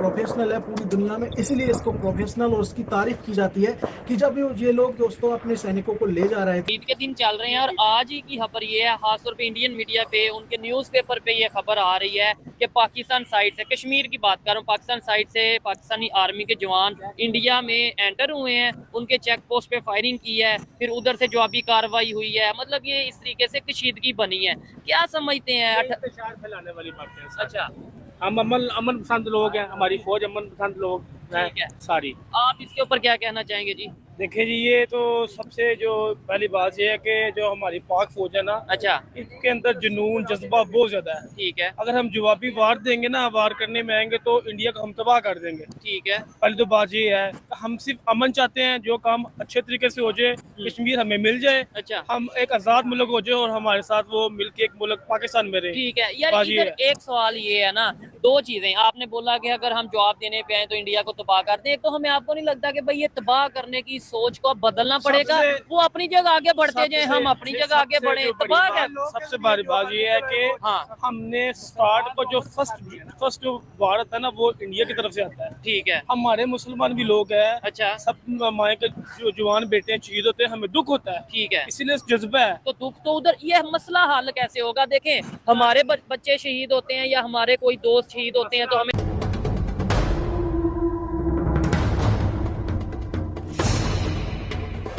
Professional है पूरी दुनिया में, इसीलिए इसको प्रोफेशनल और उसकी तारीफ की जाती है कि जब ये लोग दोस्तों अपने सैनिकों को ले जा रहे थे। ईद के दिन चल रहे हैं और आज ही की खबर ये है, खासतौर पे इंडियन मीडिया पे, उनके न्यूज़पेपर पे ये खबर आ रही है कि पाकिस्तान साइड से, कश्मीर की बात कर रहा हूँ, पाकिस्तान साइड से पाकिस्तानी आर्मी के जवान इंडिया में एंटर हुए हैं, उनके चेक पोस्ट पे फायरिंग की है, फिर उधर से जवाबी कार्रवाई हुई है। मतलब ये इस तरीके से कशीदगी बनी है। क्या समझते हैं? इंतशार फैलाने वाली बातें हैं। अच्छा, हम अमन पसंद लोग हैं, हमारी फौज अमन पसंद लोग ठीक है। हैं सारी। आप इसके ऊपर क्या कहना चाहेंगे जी? देखिए जी, ये तो सबसे जो पहली बात ये है कि जो हमारी पाक फौज है ना, अच्छा, इसके अंदर जुनून जज्बा बहुत ज्यादा है। ठीक है, अगर हम जवाबी वार देंगे ना, वार करने में आएंगे तो इंडिया को हम तबाह कर देंगे। ठीक है। पहली तो बात ये है, हम सिर्फ अमन चाहते हैं, जो काम अच्छे तरीके से हो जाए, कश्मीर हमें मिल जाए, अच्छा, हम एक आजाद मुल्क हो जाए और हमारे साथ वो मिलके एक मुल्क पाकिस्तान में रहे। ठीक है यार। बात ये इधर एक सवाल ये है ना, दो चीजें आपने बोला कि अगर हम जवाब देने पे आए तो इंडिया को तबाह कर दें। एक तो हमें आपको नहीं लगता कि भाई ये तबाह करने की सोच को बदलना पड़ेगा? वो अपनी जगह आगे बढ़ते जाए, हम अपनी जगह आगे बढ़े। तबाह क्या? सबसे बड़ी बात ये है कि हाँ, हमने स्टार्ट को जो फर्स्ट जो भारत है ना, वो इंडिया की तरफ से आता है। ठीक है। हमारे मुसलमान भी लोग हैं, अच्छा, सब माए के जो जवान बेटे शहीद होते हैं, हमें दुख होता है, ठीक है। इसीलिए जज्बा है। तो दुख तो उधर, ये मसला हल कैसे होगा? देखें, हमारे बच्चे शहीद होते हैं या हमारे कोई दोस्त शहीद होते हैं तो हमें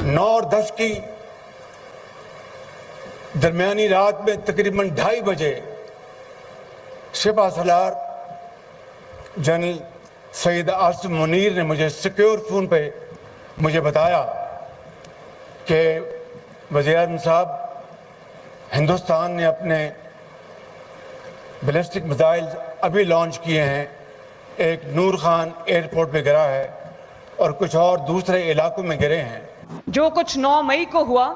9 और 10 की दरमियानी रात में तकरीबन 2:30 बजे शिपा सलार जनरल सईद आसिम मुनीर ने मुझे सिक्योर फोन पे मुझे बताया कि वज़ीर-ए-आज़म साहब, हिंदुस्तान ने अपने बैलिस्टिक मिसाइल अभी लॉन्च किए हैं, एक नूर खान एयरपोर्ट पे गिरा है और कुछ और दूसरे इलाकों में गिरे हैं। जो कुछ 9 मई को हुआ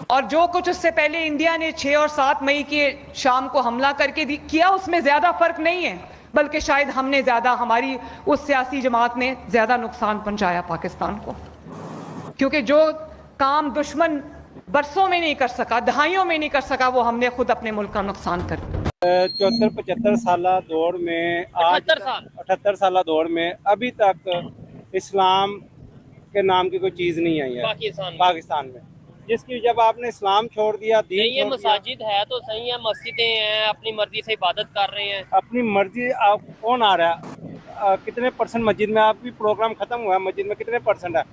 और जो कुछ उससे पहले इंडिया ने 6 और 7 मई की शाम को हमला करके किया, उसमें ज्यादा फर्क नहीं है, बल्कि शायद हमने ज्यादा, हमारी उस सियासी जमात ने ज्यादा नुकसान पहुंचाया पाकिस्तान को, क्योंकि जो काम दुश्मन बरसों में नहीं कर सका, दहाइयों में नहीं कर सका, वो हमने खुद अपने मुल्क का नुकसान कर दिया। 74-75 साल दौर में, 78 साल दौर में अभी तक इस्लाम के नाम की कोई चीज नहीं आई है पाकिस्तान में, जिसकी जब आपने इस्लाम छोड़ दिया, दीन ये मसाजिद है तो सही है, मस्जिदें हैं, अपनी मर्जी से इबादत कर रहे हैं। अपनी मर्जी, आप कौन आ रहा है, कितने परसेंट मस्जिद में, आप भी प्रोग्राम खत्म हुआ है, मस्जिद में कितने परसेंट है?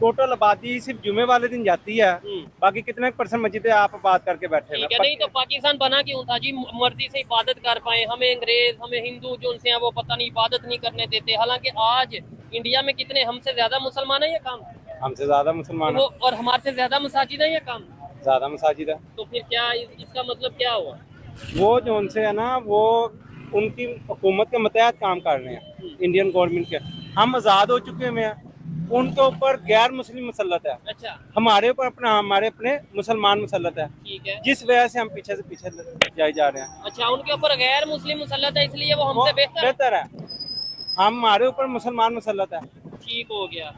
टोटल आबादी सिर्फ जुमे वाले दिन जाती है, बाकी कितने परसेंट मस्जिदें आप बात करके बैठे हैं? नहीं तो पाकिस्तान बना क्यों था जी? मर्जी से इबादत कर पाए। हमें अंग्रेज, हमें हिंदू जो उनसे हैं वो पता नहीं इबादत नहीं करने देते। हालांकि आज इंडिया में कितने हमसे ज्यादा मुसलमान है, ये काम हमसे ज्यादा मुसलमान वो, और हमारे से ज्यादा मसाजिद है, ये काम ज्यादा मसाजिद है। तो फिर क्या इसका मतलब क्या हुआ? वो जो उनसे है ना, वो उनकी हुकूमत के मतहत काम कर रहे हैं, इंडियन गवर्नमेंट के। हम आज़ाद हो चुके हैं, उनके ऊपर गैर मुस्लिम मुसल्लत है। अच्छा, हमारे ऊपर हमारे अपने मुसलमान मुसल्लत है, ठीक है, जिस वजह से हम पीछे से पीछे जाए जा रहे हैं। अच्छा, उनके ऊपर गैर मुस्लिम मुसल्लत है, इसलिए वो हमसे बेहतर है, हमारे ऊपर मुसलमान मुसल्लत है। ठीक हो गया।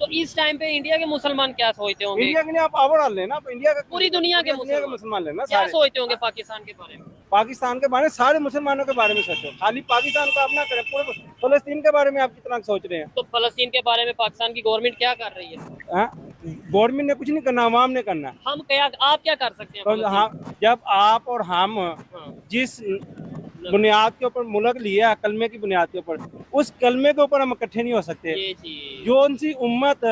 तो इस टाइम पे इंडिया के मुसलमान क्या सोचते होंगे? इंडिया के लिए आप आवर डाल लेना, इंडिया का पूरी दुनिया के मुसलमान लेना, क्या सोचते होंगे पाकिस्तान के बारे में? पाकिस्तान के बारे में, सारे मुसलमानों के बारे में सोचो, खाली पाकिस्तान का अपना करें। पूरे फलस्तीन के बारे में आप कितना सोच रहे हैं? तो फलस्तीन के बारे में पाकिस्तान की गवर्नमेंट क्या कर रही है? गवर्नमेंट ने कुछ नहीं करना, अवाम ने करना है। हम क्या, आप क्या कर सकते हैं? तो हाँ, जब आप और हम जिस बुनियाद के ऊपर मुल्क लिया है, कलमे की बुनियाद के ऊपर, उस कलमे के ऊपर हम इकट्ठे नहीं हो सकते। जो उनसी उम्मत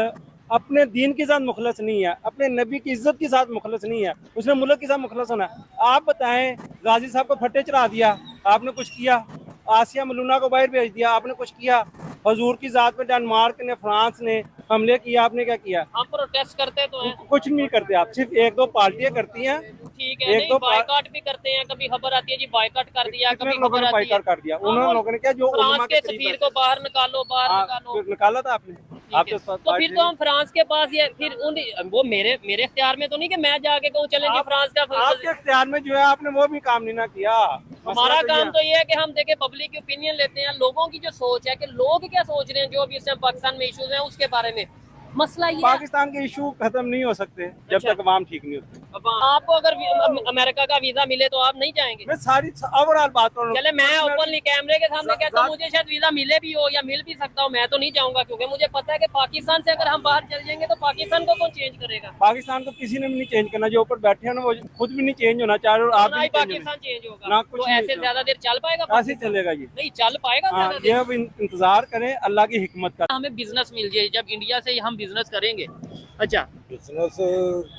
अपने दीन के साथ मुखलस नहीं है, अपने नबी की इज्जत के साथ मुखलस नहीं है, उसने मुल्क के साथ मुखलस होना है। आप बताएं, गाजी साहब को फटे चढ़ा दिया, आपने कुछ किया? आसिया मलूना को बाहर भेज दिया, आपने कुछ किया? हजूर की जात में डेनमार्क ने, फ्रांस ने हमले किया, आपने क्या किया? हम प्रोटेस्ट करते तो हैं, कुछ नहीं करते आप, सिर्फ 1-2 पार्टियां करती हैं। ठीक है, नहीं बायकॉट भी करते हैं, कभी खबर आती है जी बायकॉट कर दिया, कभी खबर आती है कर दिया। उन्होंने लोगों ने क्या, जो फ्रांस के सफीर को बाहर निकालो, निकाला था आपने। तो फिर तो हम फ्रांस के पास, ये फिर वो मेरे इख्तियार में तो नहीं कि मैं जाके कहूँ चलें जी फ्रांस का। आपके इख्तियार में जो है, आपने वो भी काम नहीं ना किया। हमारा काम तो ये है कि हम देखे पब्लिक की ओपिनियन लेते हैं, लोगों की जो सोच है कि लोग क्या सोच रहे हैं, जो भी इस टाइम पाकिस्तान में इश्यूज हैं उसके बारे में। मसला ये है। पाकिस्तान के इशू खत्म नहीं हो सकते जब अच्छा। तक अवाम ठीक नहीं होती। अब आपको अगर अमेरिका का वीजा मिले तो आप नहीं जाएंगे? मैं सारी ओवरऑल बात कर रहा हूँ। चले मैं ओपनली कैमरे के सामने कहता हूँ मुझे शायद वीजा मिले भी हो या मिल भी सकता हूँ, मैं तो नहीं जाऊंगा क्योंकि मुझे पता है कि पाकिस्तान से अगर हम बाहर चल जाएंगे तो पाकिस्तान को कौन चेंज करेगा? पाकिस्तान को किसी ने भी नहीं चेंज करना, जो ऊपर बैठे हैं ना वो खुद भी नहीं चेंज होना चाह रहे और आप ना भी ही नहीं change पाकिस्तान चेंज होगा ना कुछ तो नहीं ऐसे होगा। ज्यादा देर चल पाएगा? होना। ऐसे चलेगा ये। नहीं चल पाएगा हाँ, ज्यादा ये देर। अब इंतजार करें अल्लाह की हिकमत का। हमें बिजनेस मिल जाए जब इंडिया से हम बिजनेस करेंगे। अच्छा बिजनेस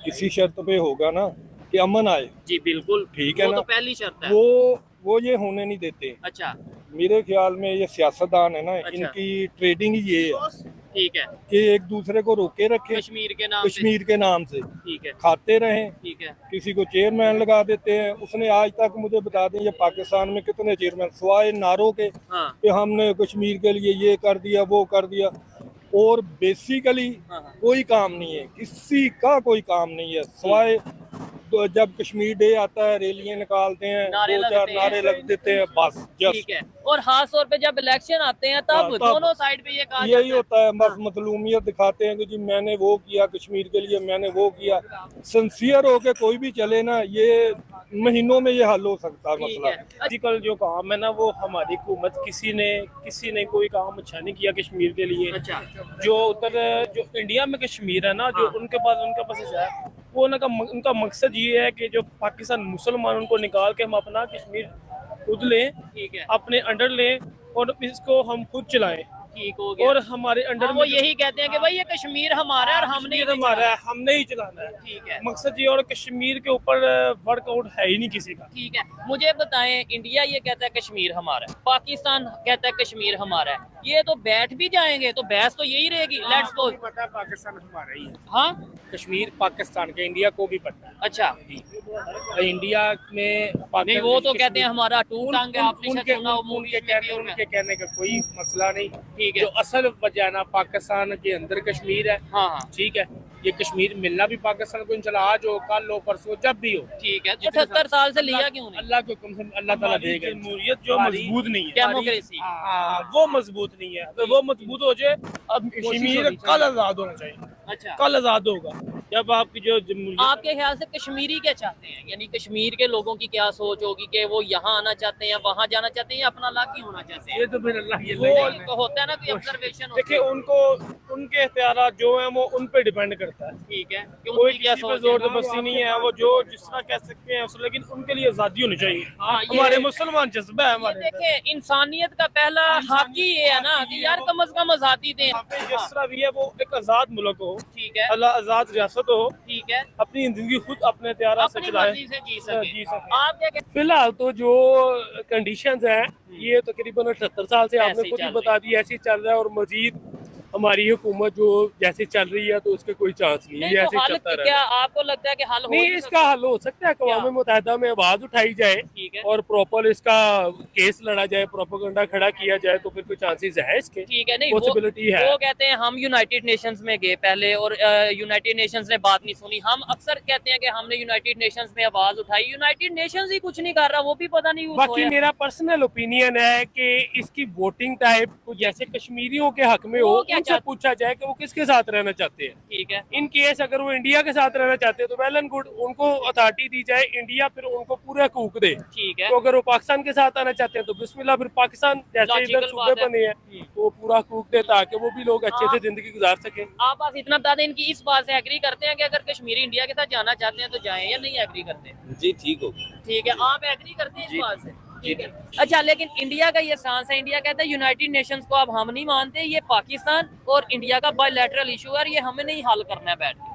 किसी शर्त पे होगा ना कि अमन आए, जी बिल्कुल ठीक है वो ना। तो पहली शर्त है। वो ये होने नहीं देते। अच्छा मेरे ख्याल में ये सियासतदान है ना, अच्छा। इनकी ट्रेडिंग ये है ठीक है, कि एक दूसरे को रोके रखे कश्मीर के नाम से। कश्मीर के नाम से, ठीक है खाते रहें। ठीक है। किसी को चेयरमैन लगा देते हैं। उसने आज तक मुझे बता दें ये पाकिस्तान में कितने चेयरमैन सिवाय नारों के हाँ कि हमने कश्मीर के लिए ये कर दिया वो कर दिया, और बेसिकली हाँ। कोई काम नहीं है, किसी का कोई काम नहीं है सिवाय जब कश्मीर डे आता है रैलियां निकालते हैं, नारे दो चार लगते हैं। नारे लग देते हैं, बस ठीक जस्ट है। और खास तौर पे जब इलेक्शन आते हैं तब हाँ, तब दोनों साइड पे ये कहा यही जाता होता है। बस मतलूमियत दिखाते हैं कि जी मैंने वो किया कश्मीर के लिए, मैंने वो किया। सिंसियर होके कोई भी चले ना, ये महीनों में ये हल हो सकता है ठीक मसला। है। आजकल जो काम है ना वो हमारी हुकूमत किसी ने कोई काम अच्छा नहीं किया कश्मीर के लिए। अच्छा जो उधर जो इंडिया में कश्मीर है ना, जो हाँ। उनके पास है वो उनका मकसद ये है कि जो पाकिस्तान मुसलमान उनको निकाल के हम अपना कश्मीर खुद लें, ठीक है अपने अंडर लें और इसको हम खुद चलाएं। ठीक हो गया। और हमारे अंडर हाँ, वो यही कहते हैं कि भाई ये कश्मीर हमारा है और हमने ही कश्मीर हमारा है, हमने ही चलाना है। ठीक है मकसद ये, और कश्मीर के ऊपर वर्कआउट है ही नहीं किसी का। ठीक है। मुझे बताएं, इंडिया ये कहता है कश्मीर हमारा है, पाकिस्तान कहता है कश्मीर हमारा है, ये तो बैठ भी जाएंगे तो बहस तो यही रहेगी। लेट्स सपोज पता है पाकिस्तान हमारा ही है, हाँ कश्मीर पाकिस्तान के, इंडिया को भी पता है। अच्छा इंडिया में नहीं वो तो कहते हैं हमारा टू टांग है, आपने शायद उनके सुना हो मूवीज में भी होगा। उनके कहने का कोई मसला नहीं। ठीक है। जो असल वजह ना पाकिस्तान के अंदर कश्मीर है, हाँ हाँ ठीक है। ये कश्मीर मिलना भी पाकिस्तान को इंशाल्लाह आज हो, कल हो, परसों, जब भी हो। ठीक है। 78 साल से लिया क्यों नहीं? अल्लाह के हुक्म से अल्लाह ताला देगा। जमहूरियत जो मजबूत नहीं है, डेमोक्रेसी वो मजबूत नहीं है। अगर वो मजबूत हो जाए, अब कश्मीर कल आजाद होना चाहिए, अच्छा कल आजाद होगा जब आपकी जो जमहूरियत। आपके ख्याल से कश्मीरी क्या चाहते हैं, यानी कश्मीर के लोगों की क्या सोच होगी कि वो यहाँ आना चाहते हैं या वहाँ जाना चाहते हैं या अपना अलग ही होना चाहते हैं? ये तो फिर अल्लाह की वो तो होता है ना कोई ऑब्जर्वेशन। देखिए उनको उनके इख्तियारात जो हैं वो उन पे डिपेंड करता है। ठीक है कि कोई उनकी क्या किसी पे सोच जोर है। जबरदस्ती नहीं है, वो जो जिस तरह कह सकते हैं लेकिन उनके लिए आजादी होनी चाहिए। हाँ, ये- हमारे मुसलमान जज्बा है ये हमारे अंदर। देखे इंसानियत का पहला हक ही ये है ना कि यार कम से कम आजादी दें। यहाँ पे जिस तरह भी है वो एक आजाद मुल्क हो, ठीक है अल्लाह आजाद रियासत हो, ठीक है। अपनी जिंदगी खुद अपने इख्तियारात से अपनी चलाए। मर्जी से जी सके। जी सके। आप क्या कहते फिलहाल तो जो कंडीशंस हैं ये तकरीबन 78 साल से ऐसे आपने ही खुद ही चल बता दी, ऐसे ही चल रहा है। और मजीद हमारी हुकूमत जो जैसे चल रही है तो उसके कोई चांस नहीं है, नहीं ये तो ऐसे ही हल चलता क्या रहेगा। आपको लगता है कि हल हो नहीं, नहीं इसका हल हो सकता है, क्या? अक़वाम मुत्तहिदा में आवाज उठाई जाए ठीक है और प्रॉपर इसका केस लड़ा जाए, प्रोपेगेंडा खड़ा किया जाए तो फिर कोई चांसेस है इसके, ठीक है। नहीं पॉसिबिलिटी है। वो कहते हैं हम यूनाइटेड नेशंस में गए पहले और यूनाइटेड नेशंस ने बात नहीं सुनी। हम अक्सर कहते हैं कि हमने यूनाइटेड नेशंस में आवाज उठाई, यूनाइटेड नेशंस ही कुछ नहीं कर रहा, वो भी पता नहीं कुछ बाकी होया। मेरा पर्सनल ओपिनियन है कि इसकी वोटिंग टाइप जैसे कश्मीरियों के हक में वो हो, क्या उनसे चाहते- पूछा जाए कि वो किसके साथ रहना चाहते हैं। ठीक है इन केस अगर वो इंडिया के साथ रहना चाहते हैं तो वेल एंड गुड, उनको अथॉरिटी दी जाए, इंडिया फिर उनको पूरा हकूक दे। ठीक है तो अगर वो पाकिस्तान के साथ आना चाहते हैं तो बिस्मिल्लाह, फिर पाकिस्तान जैसे Logical इधर सूबे बात है। बने हैं तो वो पूरा हकूक दे ताकि वो भी लोग अच्छे से जिंदगी गुजार सके। आप बस इतना बता दें, इनकी इस बात से एग्री करते हैं कि अगर कश्मीरी इंडिया के साथ जाना चाहते हैं तो जाएं या नहीं एग्री करते? जी ठीक हो। ठीक है, आप एग्री करते हैं इस बात से? ठीक है। अच्छा, लेकिन इंडिया का ये स्टांस है, इंडिया कहता है यूनाइटेड नेशंस को अब हम नहीं मानते, ये पाकिस्तान और इंडिया का बायलैटरल इशू है और ये हमें नहीं हल करना है बैठ के।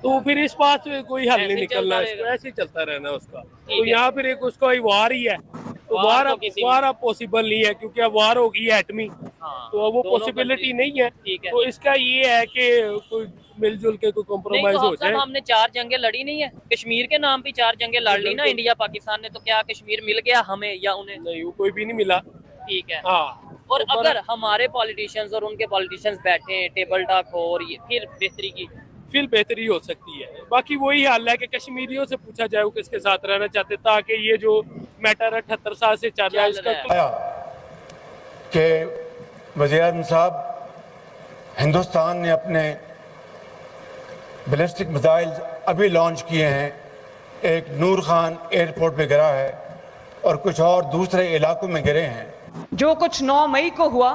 तो फिर इस बात से कोई हल ऐसे नहीं ही निकलना, चलता इसको रहेगा। ऐसे ही चलता रहना उसका। ठीक तो है। यहाँ फिर एक उसका वार ही है, तो वार वार तो किसी भी- वार अब पॉसिबल नहीं है क्योंकि अब वार होगी एटमी, हाँ, तो अब वो दोनों पॉसिबिलिटी country- नहीं है। ठीक है। तो इसका ये है कि कोई मिलजुल के कोई नहीं कॉम्प्रोमाइज तो हो हम सब जाए। हमने 4 जंगें लड़ी नहीं है, कश्मीर के नाम पे 4 जंगें लड़ ली ना बिल्कुल। इंडिया पाकिस्तान ने, तो क्या कश्मीर मिल गया हमें या उन्हें? नहीं, वो कोई भी नहीं मिला। ठीक है। हाँ, और तो अगर हमारे पॉलिटिशियंस और उनके पॉलिटिशियंस बैठे हैं, टेबल टॉक हो और ये फिर बेहतरी की फिर बेहतरी हो सकती है। बाकी वही हाल है कि कश्मीरियों से पूछा जाए वो किसके साथ रहना चाहते, ताकि ये जो मैटर 78 साल से चल रहा है चल इसका रहा है। आया कि वज़ीर-ए-आज़म साहब, हिंदुस्तान ने अपने बैलिस्टिक मिसाइल अभी लॉन्च किए हैं, एक नूर खान एयरपोर्ट पे गिरा है और कुछ और दूसरे इलाकों में गिरे हैं। जो कुछ 9 मई को हुआ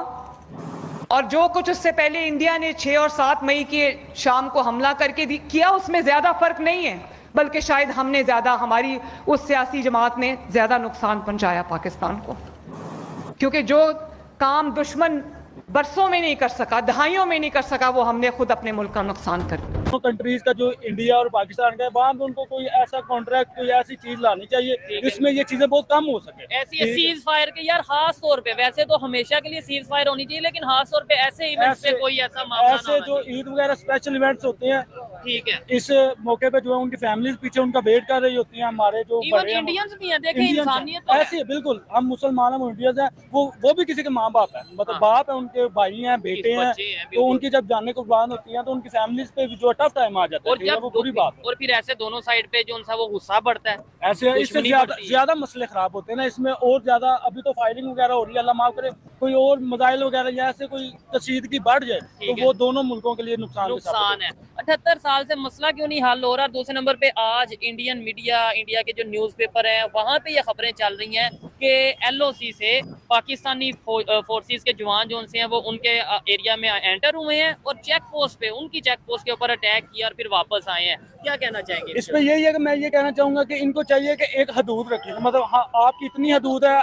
और जो कुछ उससे पहले इंडिया ने 6 और 7 मई की शाम को हमला करके किया, उसमें ज्यादा फर्क नहीं है, बल्कि शायद हमने ज्यादा, हमारी उस सियासी जमात ने ज्यादा नुकसान पहुंचाया पाकिस्तान को, क्योंकि जो काम दुश्मन बरसों में नहीं कर सका, दहाइयों में नहीं कर सका, वो हमने खुद अपने मुल्क का नुकसान कर दिया। तो कंट्रीज का जो इंडिया और पाकिस्तान का है, वहाँ पे उनको कोई ऐसा कॉन्ट्रैक्ट, कोई ऐसी चीज लानी चाहिए जिसमें ये चीजें बहुत कम हो सके। ऐसी सीज फायर के यार खास तौर पे, वैसे तो हमेशा के लिए सीज फायर होनी चाहिए, लेकिन खास तौर पे ऐसे इवेंट्स पे कोई ऐसा मामला ना ऐसे होना जो चाहिए। ईद वगैरह स्पेशल इवेंट्स होते हैं, ठीक है, इस मौके पे जो है उनकी फैमिलीज पीछे उनका वेट कर रही होती हैं। हमारे जो इवन बड़े हैं, इंडियंस भी हैं, देखें इंडियंस इंसानियत तो है। ऐसे बिल्कुल, हम मुसलमान हैं, इंडियंस हैं, वो भी किसी के माँ बाप है, मतलब बाप है, उनके भाई हैं, बेटे हैं, बच्चे हैं, तो बिल्कुल। उनकी जब जाने कुर्बान होती हैं तो उनकी फैमिलीज पे भी जो टफ टाइम आ जाता है, और ठीक है, जब वो बुरी बात है। और फिर ऐसे दोनों साइड पे जो उनसा वो गुस्सा बढ़ता है, ऐसे इससे दुश्मनी ज्यादा बढ़ती है। ज्यादा मसले खराब होते हैं ना इसमें, और ज्यादा अभी तो फायरिंग वगैरह हो रही है, अल्लाह माफ करे कोई और मिसाइल वगैरह या ऐसे कोई कशीदगी बढ़ जाए ठीक तो है। वो दोनों मुल्कों के लिए नुकसान है। 78 साल से मसला क्यों नहीं हल हो रहा? दूसरे नंबर पे आज इंडियन मीडिया, इंडिया के जो न्यूज़पेपर हैं, वहाँ पे ये खबरें चल रही हैं कि LOC से पाकिस्तानी फोर्सेस के जवान जो उनसे हैं वो उनके एरिया में एंटर हुए हैं और चेक पोस्ट पे, उनकी चेक पोस्ट के ऊपर अटैक किया और फिर वापस आए हैं। क्या कहना चाहेंगे? इसमें यही है कि मैं ये कहना चाहूंगा कि इनको चाहिए कि एक हदूद रखें, मतलब हाँ, आपकी इतनी हदूद है,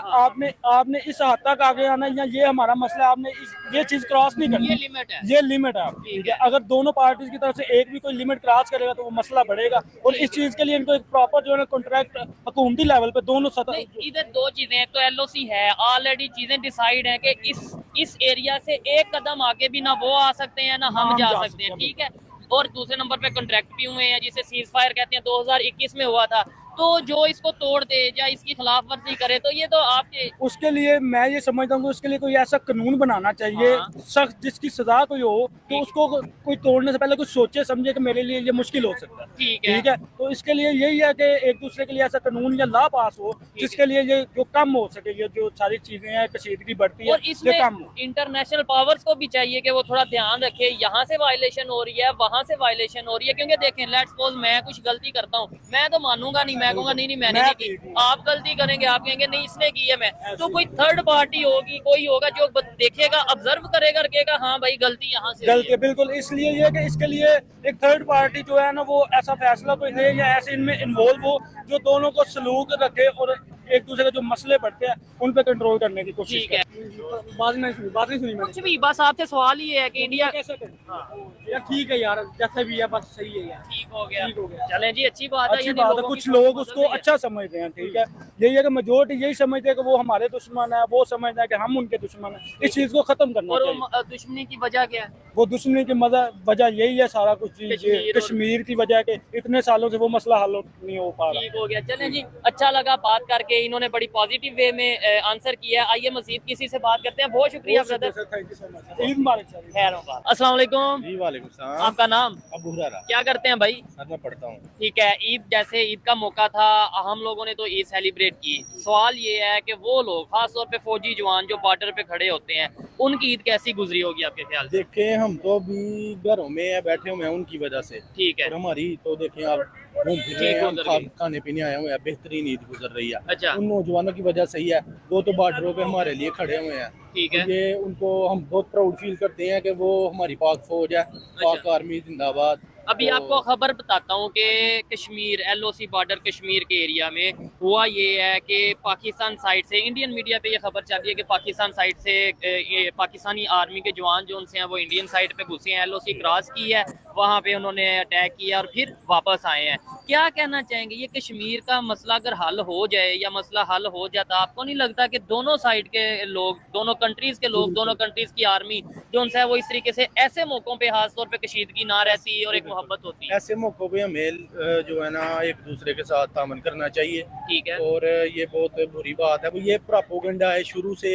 आपने इस हद तक आगे आना, या ये हमारा मसला है, आपने ये चीज क्रॉस नहीं करनी, ये लिमिट है। ये लिमिट है आपकी, ठीक है। अगर दोनों पार्टीज की तरफ से एक भी कोई लिमिट क्रॉस करेगा तो वो मसला बढ़ेगा, और इस चीज के लिए इनको एक प्रॉपर जो है कॉन्ट्रैक्ट हुकूमती लेवल पे दोनों सतह। इधर दो चीजें हैं, तो LOC है, ऑलरेडी चीजें डिसाइड है कि इस एरिया से एक कदम आगे भी ना वो आ सकते हैं ना हम जा सकते हैं, ठीक है। और दूसरे नंबर पे कॉन्ट्रैक्ट भी हुए हैं जिसे सीज फायर कहते हैं, 2021 में हुआ था। तो जो इसको तोड़ दे या इसकी खिलाफ वर्जी करे तो ये तो आपके, उसके लिए मैं ये समझता हूँ कि उसके लिए कोई ऐसा कानून बनाना चाहिए सख्त, जिसकी सजा कोई हो, तो उसको कोई तोड़ने से पहले कुछ सोचे समझे कि मेरे लिए ये मुश्किल हो सकता है, ठीक है। तो इसके लिए यही है कि एक दूसरे के लिए ऐसा कानून या लॉ पास हो जिसके लिए ये जो कम हो सके, ये जो सारी चीजें हैं, कशीदगी बढ़ती है, और इसमें ये कम हो। इंटरनेशनल पावर्स को भी चाहिए कि वो थोड़ा ध्यान रखे, यहाँ से वायलेशन हो रही है, वहाँ से वायलेशन हो रही है। क्योंकि देखें, लेट्स सपोज मैं कुछ गलती करता हूँ, मैं तो मानूंगा नहीं, मैं कहूँगा नहीं मैंने नहीं की, आप गलती करेंगे, आप कहेंगे नहीं इसने की है, मैं तो कोई थर्ड पार्टी होगी, कोई होगा जो देखेगा, ऑब्जर्व करेगा, रखेगा हाँ भाई गलती यहाँ से गलती, बिल्कुल। इसलिए ये कि इसके लिए एक थर्ड पार्टी जो है ना वो ऐसा फैसला कोई दे या ऐसे इनमें इन्वॉल्व हो जो दोनों को सलूक रखे और एक दूसरे के जो मसले बढ़ते हैं उन पे कंट्रोल करने की कोशिश ठीक है। बात नहीं सुनी मैंने। कुछ भी, बस आपसे सवाल ही है कि इंडिया कैसे यार, ठीक है यार, जैसा भी है बस सही है यार, ठीक हो गया, ठीक हो गया। चलें जी, अच्छी बात है। अच्छी यानी बात है, लोगों कुछ की लोग मदद उसको भी है। अच्छा समझते हैं, ठीक है। यही है कि मेजोरिटी यही समझते हैं कि वो हमारे दुश्मन है, वो समझते हैं कि हम उनके दुश्मन है। इस चीज को खत्म करना और चाहिए। वो दुश्मनी की वजह क्या है? वो दुश्मनी की वजह यही है, सारा कुछ कश्मीर कश्मीर की वजह के इतने सालों से वो मसला हल नहीं हो पा रहा। ठीक हो गया। चलें जी, अच्छा लगा बात करके, इन्होंने बड़ी पॉजिटिव वे में आंसर किया। आइए मजीद किसी से बात करते हैं। बहुत शुक्रिया brother, thank you so much. Eid Mubarak sir. खैर होगा। अस्सलाम वालेकुम। जी वालेकुम सलाम। आपका नाम? अबू हुरैरा। क्या करते हैं भाई? सर मैं पढ़ता हूँ। ठीक है, ईद जैसे ईद का मौका था, हम लोगों ने तो ईद सेलिब्रेट की। सवाल ये है कि वो लोग, खास तौर पे फौजी जवान जो बॉर्डर पे खड़े होते हैं, उनकी ईद कैसी गुजरी होगी आपके ख्याल से? देखें हम तो अभी घरों में है, बैठे हुए हैं उनकी वजह से, ठीक है, और हमारी तो देखें आप घूम फिर रहे हैं, हम खाने पीने आए हुए हैं, बेहतरीन ईद गुजर रही है। अच्छा, उन नौजवानों की वजह से ही है, वो तो बॉर्डरों पे हमारे लिए खड़े हुए हैं। ठीक है। ये उनको हम बहुत प्राउड फील करते हैं कि वो हमारी पाक फौज है, पाक आर्मी जिंदाबाद। अभी आपको खबर बताता हूँ कि कश्मीर, LOC बॉर्डर कश्मीर के एरिया में हुआ ये है कि पाकिस्तान साइड से, इंडियन मीडिया पे ये खबर चल रही है कि पाकिस्तान साइड से ये पाकिस्तानी आर्मी के जवान जो उनसे हैं वो इंडियन साइड पे घुसे हैं, LOC क्रॉस की है, वहाँ पे उन्होंने अटैक किया और फिर वापस आए हैं। क्या कहना चाहेंगे, ये कश्मीर का मसला अगर हल हो जाए या मसला हल हो जाता, आपको नहीं लगता कि दोनों साइड के लोग, दोनों कंट्रीज के लोग, दोनों कंट्रीज की आर्मी जो उनसे है वो इस तरीके से ऐसे मौकों पे खास तौर पे कशीदगी ना रहती और एक मोहब्बत होती है? ऐसे मौकों पे हमें जो है ना एक दूसरे के साथ तामन करना चाहिए। ठीक है। और ये बहुत बुरी बात है, ये प्रोपेगेंडा है शुरू से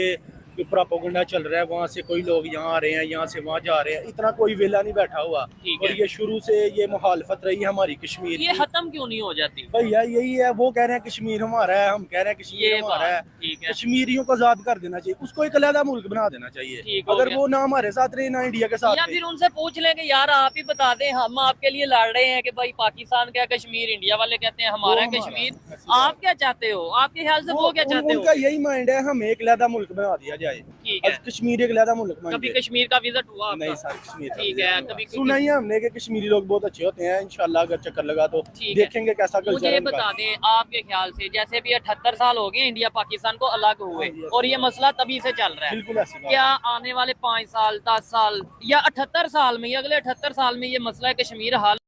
प्रोपेगेंडा चल रहा है, वहाँ से कोई लोग यहाँ आ रहे हैं, यहाँ से वहाँ जा रहे हैं, इतना कोई वेला नहीं बैठा हुआ। ठीक और है। ये शुरू से ये मुखालफत रही है हमारी कश्मीर ये की। खत्म क्यों नहीं हो जाती? भैया यही है, वो कह रहे हैं कश्मीर हमारा है, हम कह रहे हैं कश्मीर ये हमारा है। बात ठीक है। कश्मीरियों को आजाद कर देना चाहिए, उसको एक अलग मुल्क बना देना चाहिए। ठीक हो अगर गया। वो ना हमारे साथ रहे ना इंडिया के साथ या रहे। फिर उनसे पूछ लें कि यार आप ही बता दें, हम आपके लिए लड़ रहे हैं कि भाई पाकिस्तान क्या कश्मीर, इंडिया वाले कहते हैं हमारा है वो हमारा कश्मीर, है, ऐसी बात आप क्या चाहते हो? आपके ख्याल से वो क्या चाहते हो? उनका यही माइंड है, हमें एक अलग मुल्क बना दिया जाए। ठीक है। अब कश्मीर एक अलग मुल्क बन कभी गया। कश्मीर का विजिट हुआ आपका? नहीं सर, कश्मीर का ठीक विजिट है। नहीं कभी हुआ। सुना ही है हमने कि कश्मीरी लोग बहुत अच्छे होते हैं, इंशाल्लाह अगर चक्कर लगा तो ठीक है। देखेंगे कैसा कल्चर मुझे है ये उनका। बता दें, आपके ख्याल से जैसे भी 78 साल हो गए इंडिया पाकिस्तान को अलग हुए हाँ जी, और ये मसला तभी से चल रहा है, बिल्कुल ऐसी बात क्या आने वाले 5 साल 10 साल या 78 साल में, अगले 78 साल में ये मसला कश्मीर हल